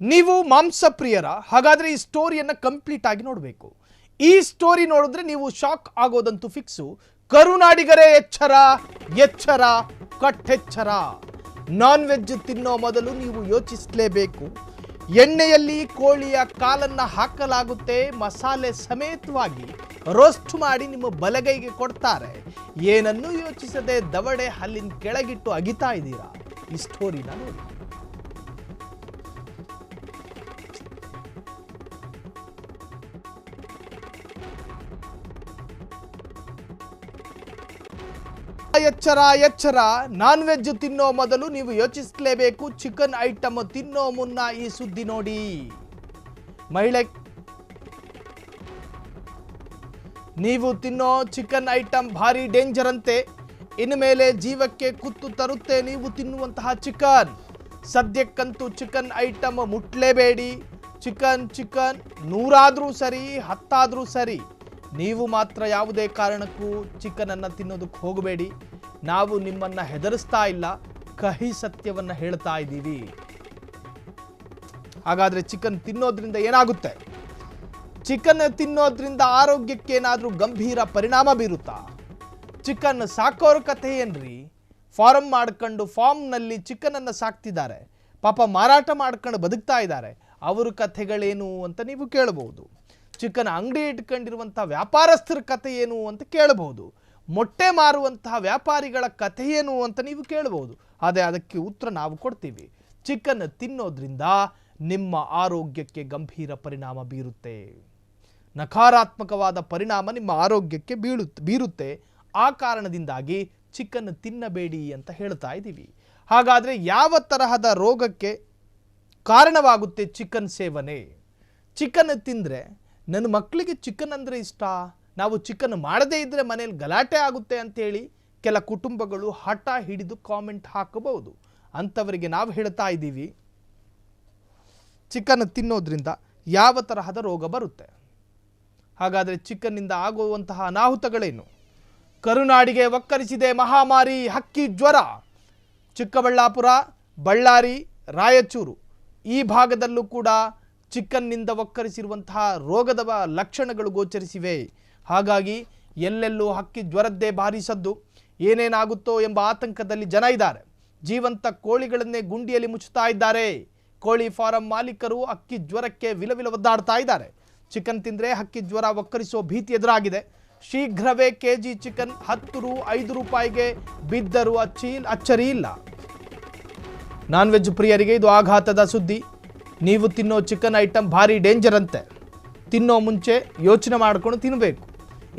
ನೀವು ಮಾಂಸ ಪ್ರಿಯರ ಹಾಗಾದ್ರೆ ಈ ಸ್ಟೋರಿಯನ್ನ ಕಂಪ್ಲೀಟ್ ಆಗಿ ನೋಡಬೇಕು. ಈ ಸ್ಟೋರಿ ನೋಡಿದ್ರೆ ನೀವು ಶಾಕ್ ಆಗೋದಂತೂ ಫಿಕ್ಸು. ಕರುನಾಡಿಗರೇ ಎಚ್ಚರ, ಎಚ್ಚರ, ಕಟ್ಟೆಚ್ಚರ. ನಾನ್ ವೆಜ್ ತಿನ್ನೋ ಮೊದಲು ನೀವು ಯೋಚಿಸಲೇಬೇಕು. ಎಣ್ಣೆಯಲ್ಲಿ ಕೋಳಿಯ ಕಾಲನ್ನ ಹಾಕಲಾಗುತ್ತೆ, ಮಸಾಲೆ ಸಮೇತವಾಗಿ ರೋಸ್ಟ್ ಮಾಡಿ ನಿಮ್ಮ ಬಲಗೈಗೆ ಕೊಡ್ತಾರೆ. ಏನನ್ನೂ ಯೋಚಿಸದೆ ದವಡೆ ಹಲ್ಲಿನ ಕೆಳಗಿಟ್ಟು ಅಗಿತಾ ಇದ್ದೀರಾ. ಈ ಸ್ಟೋರಿನ ನೋಡಿ. ಎಚ್ಚರ, ಎಚ್ಚರ. ನಾನ್ ವೆಜ್ ತಿನ್ನೋ ಮೊದಲು ನೀವು ಯೋಚಿಸಲೇಬೇಕು. ಚಿಕನ್ ಐಟಮ್ ತಿನ್ನೋ ಮುನ್ನ ಈ ಸುದ್ದಿ ನೋಡಿ. ಮಹಿಳೆ, ನೀವು ತಿನ್ನೋ ಚಿಕನ್ ಐಟಮ್ ಭಾರಿ ಡೇಂಜರ್ ಅಂತೆ. ಇನ್ಮೇಲೆ ಜೀವಕ್ಕೆ ಕುತ್ತು ತರುತ್ತೆ ನೀವು ತಿನ್ನುವಂತಹ ಚಿಕನ್. ಸದ್ಯಕ್ಕಂತೂ ಚಿಕನ್ ಐಟಮ್ ಮುಟ್ಲೇಬೇಡಿ. ಚಿಕನ್ 100 ಸರಿ, 10 ಸರಿ, ನೀವು ಮಾತ್ರ ಯಾವುದೇ ಕಾರಣಕ್ಕೂ ಚಿಕನ್ ಅನ್ನು ತಿನ್ನೋದಕ್ಕೆ ಹೋಗಬೇಡಿ. ನಾವು ನಿಮ್ಮನ್ನ ಹೆದರಿಸ್ತಾ ಇಲ್ಲ, ಕಹಿ ಸತ್ಯವನ್ನ ಹೇಳ್ತಾ ಇದ್ದೀವಿ. ಹಾಗಾದ್ರೆ ಚಿಕನ್ ತಿನ್ನೋದ್ರಿಂದ ಏನಾಗುತ್ತೆ? ಚಿಕನ್ ತಿನ್ನೋದ್ರಿಂದ ಆರೋಗ್ಯಕ್ಕೆ ಏನಾದರೂ ಗಂಭೀರ ಪರಿಣಾಮ ಬೀರುತ್ತಾ? ಚಿಕನ್ ಸಾಕೋರ ಕಥೆ ಏನ್ರಿ? ಫಾರ್ಮ್ ಮಾಡ್ಕೊಂಡು ಫಾರ್ಮ್ನಲ್ಲಿ ಚಿಕನ್ ಅನ್ನು ಸಾಕ್ತಿದ್ದಾರೆ, ಪಾಪ ಮಾರಾಟ ಮಾಡ್ಕೊಂಡು ಬದುಕ್ತಾ ಇದ್ದಾರೆ. ಅವ್ರ ಕಥೆಗಳೇನು ಅಂತ ನೀವು ಕೇಳಬಹುದು. ಚಿಕನ್ ಅಂಗಡಿ ಇಟ್ಕೊಂಡಿರುವಂತಹ ವ್ಯಾಪಾರಸ್ಥರ ಕಥೆ ಏನು ಅಂತ ಕೇಳಬಹುದು. ಮೊಟ್ಟೆ ಮಾರುವಂತಹ ವ್ಯಾಪಾರಿಗಳ ಕಥೆ ಏನು ಅಂತ ನೀವು ಕೇಳಬಹುದು. ಆದರೆ ಅದಕ್ಕೆ ಉತ್ತರ ನಾವು ಕೊಡ್ತೀವಿ. ಚಿಕನ್ ತಿನ್ನೋದ್ರಿಂದ ನಿಮ್ಮ ಆರೋಗ್ಯಕ್ಕೆ ಗಂಭೀರ ಪರಿಣಾಮ ಬೀರುತ್ತೆ. ನಕಾರಾತ್ಮಕವಾದ ಪರಿಣಾಮ ನಿಮ್ಮ ಆರೋಗ್ಯಕ್ಕೆ ಬೀರುತ್ತೆ. ಆ ಕಾರಣದಿಂದಾಗಿ ಚಿಕನ್ ತಿನ್ನಬೇಡಿ ಅಂತ ಹೇಳ್ತಾ ಇದ್ದೀವಿ. ಹಾಗಾದರೆ ಯಾವ ತರಹದ ರೋಗಕ್ಕೆ ಕಾರಣವಾಗುತ್ತೆ ಚಿಕನ್ ಸೇವನೆ? ಚಿಕನ್ ತಿಂದರೆ ನನ್ನ ಮಕ್ಕಳಿಗೆ ಚಿಕನ್ ಅಂದರೆ ಇಷ್ಟ, ನಾವು ಚಿಕನ್ ಮಾಡದೇ ಇದ್ದರೆ ಮನೇಲಿ ಗಲಾಟೆ ಆಗುತ್ತೆ ಅಂತೇಳಿ ಕೆಲ ಕುಟುಂಬಗಳು ಹಠ ಹಿಡಿದು ಕಾಮೆಂಟ್ ಹಾಕಬಹುದು. ಅಂಥವರಿಗೆ ನಾವು ಹೇಳ್ತಾ ಇದ್ದೀವಿ, ಚಿಕನ್ ತಿನ್ನೋದ್ರಿಂದ ಯಾವ ತರಹದ ರೋಗ ಬರುತ್ತೆ? ಹಾಗಾದರೆ ಚಿಕನ್ನಿಂದ ಆಗುವಂತಹ ಅನಾಹುತಗಳೇನು? ಕರುನಾಡಿಗೆ ಒಕ್ಕರಿಸಿದೆ ಮಹಾಮಾರಿ ಹಕ್ಕಿ ಜ್ವರ. ಚಿಕ್ಕಬಳ್ಳಾಪುರ, ಬಳ್ಳಾರಿ, ರಾಯಚೂರು ಈ ಭಾಗದಲ್ಲೂ ಕೂಡ ಚಿಕನ್ನಿಂದ ಒಕ್ಕರಿಸಿರುವಂತಹ ರೋಗದ ಲಕ್ಷಣಗಳು ಗೋಚರಿಸಿವೆ. ಹಾಗಾಗಿ ಎಲ್ಲೆಲ್ಲೂ ಹಕ್ಕಿ ಜ್ವರದ್ದೇ ಭಾರಿ ಸದ್ದು. ಏನೇನಾಗುತ್ತೋ ಎಂಬ ಆತಂಕದಲ್ಲಿ ಜನ ಇದ್ದಾರೆ. ಜೀವಂತ ಕೋಳಿಗಳನ್ನೇ ಗುಂಡಿಯಲ್ಲಿ ಮುಚ್ಚುತ್ತಾ ಇದ್ದಾರೆ. ಕೋಳಿ ಫಾರಂ ಮಾಲೀಕರು ಹಕ್ಕಿ ಜ್ವರಕ್ಕೆ ವಿಲವಿಲ ಒದ್ದಾಡ್ತಾ ಇದ್ದಾರೆ. ಚಿಕನ್ ತಿಂದರೆ ಹಕ್ಕಿ ಜ್ವರ ಒಕ್ಕರಿಸೋ ಭೀತಿ ಎದುರಾಗಿದೆ. ಶೀಘ್ರವೇ ಕೆಜಿ ಚಿಕನ್ 10 ರು 5 ರೂಪಾಯಿಗೆ ಬಿದ್ದರೂ ಅಚ್ಚರಿ ಇಲ್ಲ. ನಾನ್ ವೆಜ್ ಪ್ರಿಯರಿಗೆ ಇದು ಆಘಾತದ ಸುದ್ದಿ. ನೀವು ತಿನ್ನೋ ಚಿಕನ್ ಐಟಮ್ ಭಾರಿ ಡೇಂಜರ್ ಅಂತೆ. ತಿನ್ನೋ ಮುಂಚೆ ಯೋಚನೆ ಮಾಡ್ಕೊಂಡು ತಿನ್ನಬೇಕು.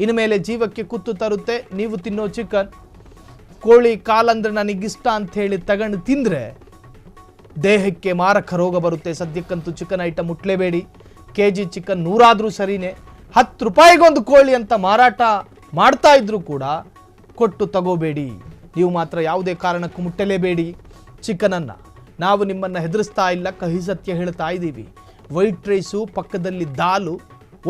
ಇನ್ಮೇಲೆ ಜೀವಕ್ಕೆ ಕುತ್ತು ತರುತ್ತೆ ನೀವು ತಿನ್ನೋ ಚಿಕನ್. ಕೋಳಿ ಕಾಲಂದ್ರೆ ನನಗಿಷ್ಟ ಅಂಥೇಳಿ ತಗೊಂಡು ತಿಂದರೆ ದೇಹಕ್ಕೆ ಮಾರಕ ರೋಗ ಬರುತ್ತೆ. ಸದ್ಯಕ್ಕಂತೂ ಚಿಕನ್ ಐಟಮ್ ಮುಟ್ಲೇಬೇಡಿ. ಕೆಜಿ ಚಿಕನ್ 100 ಸರಿನೇ, 10 ರೂಪಾಯಿಗೊಂದು ಕೋಳಿ ಅಂತ ಮಾರಾಟ ಮಾಡ್ತಾ ಇದ್ರು ಕೂಡ ಕೊಟ್ಟು ತಗೋಬೇಡಿ. ನೀವು ಮಾತ್ರ ಯಾವುದೇ ಕಾರಣಕ್ಕೂ ಮುಟ್ಟಲೇಬೇಡಿ ಚಿಕನನ್ನು. ನಾವು ನಿಮ್ಮನ್ನು ಹೆದರಿಸ್ತಾ ಇಲ್ಲ, ಕಹಿ ಸತ್ಯ ಹೇಳ್ತಾ ಇದ್ದೀವಿ. ವೈಟ್ ರೈಸು ಪಕ್ಕದಲ್ಲಿ ದಾಲು,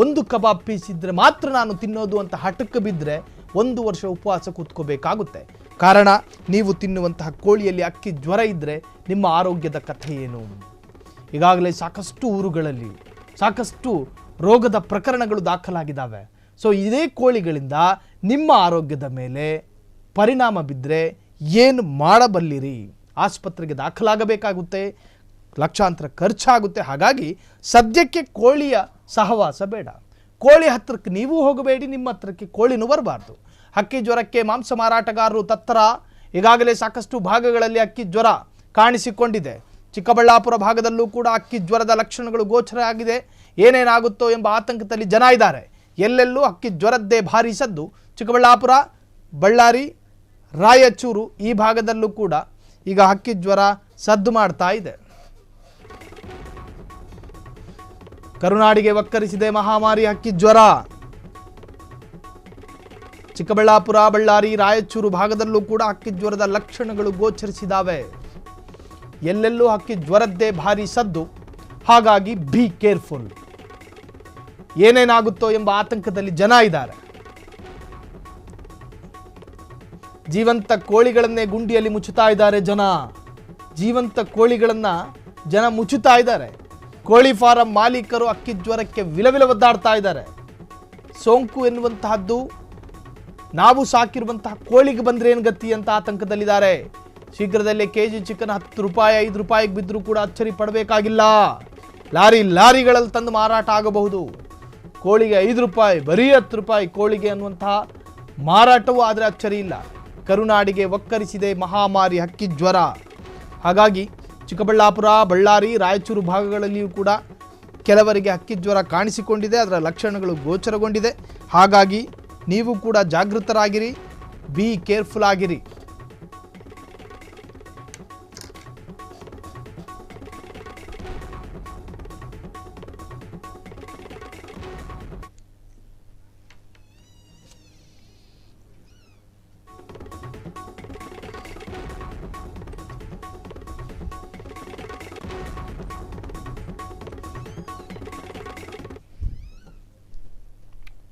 ಒಂದು ಕಬಾಬ್ ಪೀಸ್ ಇದ್ದರೆ ಮಾತ್ರ ನಾನು ತಿನ್ನೋದು ಅಂತ ಹಠಕ್ಕೆ ಬಿದ್ದರೆ 1 ವರ್ಷ ಉಪವಾಸ ಕೂತ್ಕೋಬೇಕಾಗುತ್ತೆ. ಕಾರಣ ನೀವು ತಿನ್ನುವಂತಹ ಕೋಳಿಯಲ್ಲಿ ಅಕ್ಕಿ ಜ್ವರ ಇದ್ದರೆ ನಿಮ್ಮ ಆರೋಗ್ಯದ ಕಥೆ ಏನು? ಈಗಾಗಲೇ ಸಾಕಷ್ಟು ಊರುಗಳಲ್ಲಿ ಸಾಕಷ್ಟು ರೋಗದ ಪ್ರಕರಣಗಳು ದಾಖಲಾಗಿದ್ದಾವೆ. ಸೊ ಇದೇ ಕೋಳಿಗಳಿಂದ ನಿಮ್ಮ ಆರೋಗ್ಯದ ಮೇಲೆ ಪರಿಣಾಮ ಬಿದ್ದರೆ ಏನು ಮಾಡಬಲ್ಲಿರಿ? ಆಸ್ಪತ್ರೆಗೆ ದಾಖಲಾಗಬೇಕಾಗುತ್ತೆ, ಲಕ್ಷಾಂತರ ಖರ್ಚಾಗುತ್ತೆ. ಹಾಗಾಗಿ ಸದ್ಯಕ್ಕೆ ಕೋಳಿಯ ಸಹವಾಸ ಬೇಡ. ಕೋಳಿ ಹತ್ತಿರಕ್ಕೆ ನೀವು ಹೋಗಬೇಡಿ, ನಿಮ್ಮ ಹತ್ತಿರಕ್ಕೆ ಕೋಳಿನೂ ಬರಬಾರ್ದು. ಹಕ್ಕಿ ಜ್ವರಕ್ಕೆ ಮಾಂಸ ಮಾರಾಟಗಾರರು ತತ್ತರ. ಈಗಾಗಲೇ ಸಾಕಷ್ಟು ಭಾಗಗಳಲ್ಲಿ ಹಕ್ಕಿ ಜ್ವರ ಕಾಣಿಸಿಕೊಂಡಿದೆ. ಚಿಕ್ಕಬಳ್ಳಾಪುರ ಭಾಗದಲ್ಲೂ ಕೂಡ ಹಕ್ಕಿ ಜ್ವರದ ಲಕ್ಷಣಗಳು ಗೋಚರ ಆಗಿದೆ. ಏನೇನಾಗುತ್ತೋ ಎಂಬ ಆತಂಕದಲ್ಲಿ ಜನ ಇದ್ದಾರೆ. ಎಲ್ಲೆಲ್ಲೂ ಹಕ್ಕಿ ಜ್ವರದ್ದೇ ಭಾರಿ ಸದ್ದು. ಚಿಕ್ಕಬಳ್ಳಾಪುರ, ಬಳ್ಳಾರಿ, ರಾಯಚೂರು ಈ ಭಾಗದಲ್ಲೂ ಕೂಡ ಈಗ ಹಕ್ಕಿ ಜ್ವರ ಸದ್ದು ಮಾಡ್ತಾ ಇದೆ. ಕರುನಾಡಿಗೆ ಒಕ್ಕರಿಸಿದೆ ಮಹಾಮಾರಿ ಹಕ್ಕಿ ಜ್ವರ. ಚಿಕ್ಕಬಳ್ಳಾಪುರ, ಬಳ್ಳಾರಿ, ರಾಯಚೂರು ಭಾಗದಲ್ಲೂ ಕೂಡ ಹಕ್ಕಿ ಜ್ವರದ ಲಕ್ಷಣಗಳು ಗೋಚರಿಸಿದಾವೆ. ಎಲ್ಲೆಲ್ಲೂ ಹಕ್ಕಿ ಜ್ವರದ್ದೇ ಭಾರಿ ಸದ್ದು. ಹಾಗಾಗಿ ಬಿ ಕೇರ್ಫುಲ್. ಏನೇನಾಗುತ್ತೋ ಎಂಬ ಆತಂಕದಲ್ಲಿ ಜನ ಇದ್ದಾರೆ. ಜೀವಂತ ಕೋಳಿಗಳನ್ನೇ ಗುಂಡಿಯಲ್ಲಿ ಮುಚ್ಚುತ್ತಾ ಇದ್ದಾರೆ ಜನ. ಜೀವಂತ ಕೋಳಿಗಳನ್ನು ಜನ ಮುಚ್ಚುತ್ತಾ ಇದ್ದಾರೆ. ಕೋಳಿ ಫಾರಂ ಮಾಲೀಕರು ಹಕ್ಕಿ ಜ್ವರಕ್ಕೆ ವಿಲವಿಲ ಒದ್ದಾಡ್ತಾ ಇದ್ದಾರೆ. ಸೋಂಕು ಎನ್ನುವಂತಹದ್ದು ನಾವು ಸಾಕಿರುವಂತಹ ಕೋಳಿಗೆ ಬಂದ್ರೆ ಏನು ಗತಿ ಅಂತ ಆತಂಕದಲ್ಲಿದ್ದಾರೆ. ಶೀಘ್ರದಲ್ಲೇ ಕೆಜಿ ಚಿಕನ್ 10 ರೂಪಾಯಿ 5 ರೂಪಾಯಿಗೆ ಬಿದ್ದರೂ ಕೂಡ ಅಚ್ಚರಿ ಪಡಬೇಕಾಗಿಲ್ಲ. ಲಾರಿಗಳಲ್ಲಿ ತಂದು ಮಾರಾಟ ಆಗಬಹುದು. ಕೋಳಿಗೆ 5 ರೂಪಾಯಿ, ಬರೀ 10 ರೂಪಾಯಿ ಕೋಳಿಗೆ ಅನ್ನುವಂತಹ ಮಾರಾಟವೂ ಆದರೆ ಅಚ್ಚರಿ ಇಲ್ಲ. ಕರುನಾಡಿಗೆ ಒಕ್ಕರಿಸಿದೆ ಮಹಾಮಾರಿ ಹಕ್ಕಿ ಜ್ವರ. ಹಾಗಾಗಿ ಚಿಕ್ಕಬಳ್ಳಾಪುರ, ಬಳ್ಳಾರಿ, ರಾಯಚೂರು ಭಾಗಗಳಲ್ಲಿಯೂ ಕೂಡ ಕೆಲವರಿಗೆ ಹಕ್ಕಿ ಜ್ವರ ಕಾಣಿಸಿಕೊಂಡಿದೆ. ಅದರ ಲಕ್ಷಣಗಳು ಗೋಚರಗೊಂಡಿದೆ. ಹಾಗಾಗಿ ನೀವು ಕೂಡ ಜಾಗೃತರಾಗಿರಿ, ಬಿ ಕೇರ್ಫುಲ್ ಆಗಿರಿ.